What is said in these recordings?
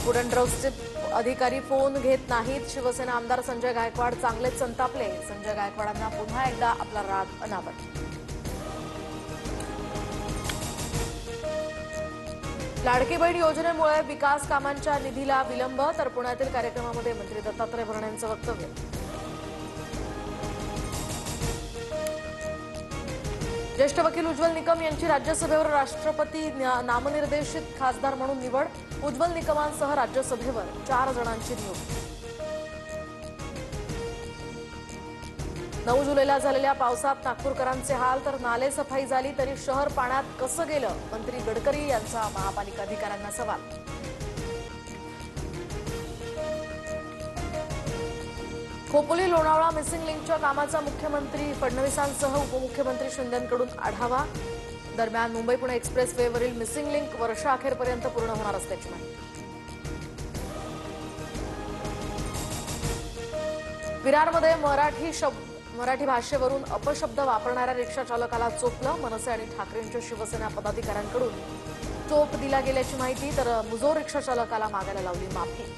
वुडनड्रग्सचे अधिकारी फोन घेत नाहीत. शिवसेना आमदार संजय गायकवाड चांगलेच संतापले. संजय गायकवाडांना पुन्हा एकदा आपला राग अनावर. लाडकी बहीण योजनेमुळे विकास कामांच्या निधीला विलंब, तर पुण्यातील कार्यक्रमामध्ये मंत्री दत्तात्रय भरणे यांचं वक्तव्य. ज्येष्ठ वकील उज्ज्वल निकम यांची राज्यसभेवर राष्ट्रपती नामनिर्देशित खासदार म्हणून निवड. उज्ज्वल निकमांसह राज्यसभेवर 4 जणांची नियुक्ती. 9 जुलैला झालेल्या पावसात नागपूरकरांचे हाल, तर नाले सफाई झाली तरी शहर पाण्यात कसं गेलं, मंत्री गडकरी यांचा महापालिका अधिकाऱ्यांना सवाल. खोपोली लोणावळा मिसिंग लिंकच्या कामाचा मुख्यमंत्री फडणवीसांसह उपमुख्यमंत्री शिंदेंकडून आढावा. दरम्यान मुंबई पुणे एक्सप्रेस वेवरील मिसिंग लिंक वर्षाअखेरपर्यंत पूर्ण होणार असल्याची माहिती. विरारमध्ये मराठी भाषेवरून अपशब्द वापरणाऱ्या रिक्षा चालकाला चोपलं. मनसे आणि ठाकरेंच्या शिवसेना पदाधिकाऱ्यांकडून चोप दिला गेल्याची माहिती, तर मुजोर रिक्षा चालकाला मागायला लावली माफी.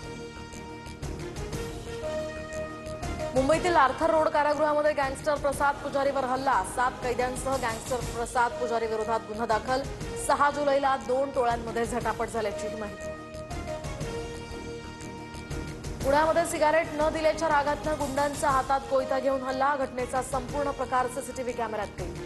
मुंबईतील आर्थर रोड कारागृहामध्ये गँगस्टर प्रसाद पुजारीवर हल्ला. 7 कैद्यांसह गँगस्टर प्रसाद पुजारी विरोधात गुन्हा दाखल. 6 जुलैला 2 टोळ्यांमध्ये झटापट झाल्याची माहिती. पुण्यामध्ये सिगारेट न दिल्याच्या रागातनं गुंडांच्या हातात कोयता घेऊन हल्ला. घटनेचा संपूर्ण प्रकार सीसीटीव्ही कॅमेऱ्यात कैद.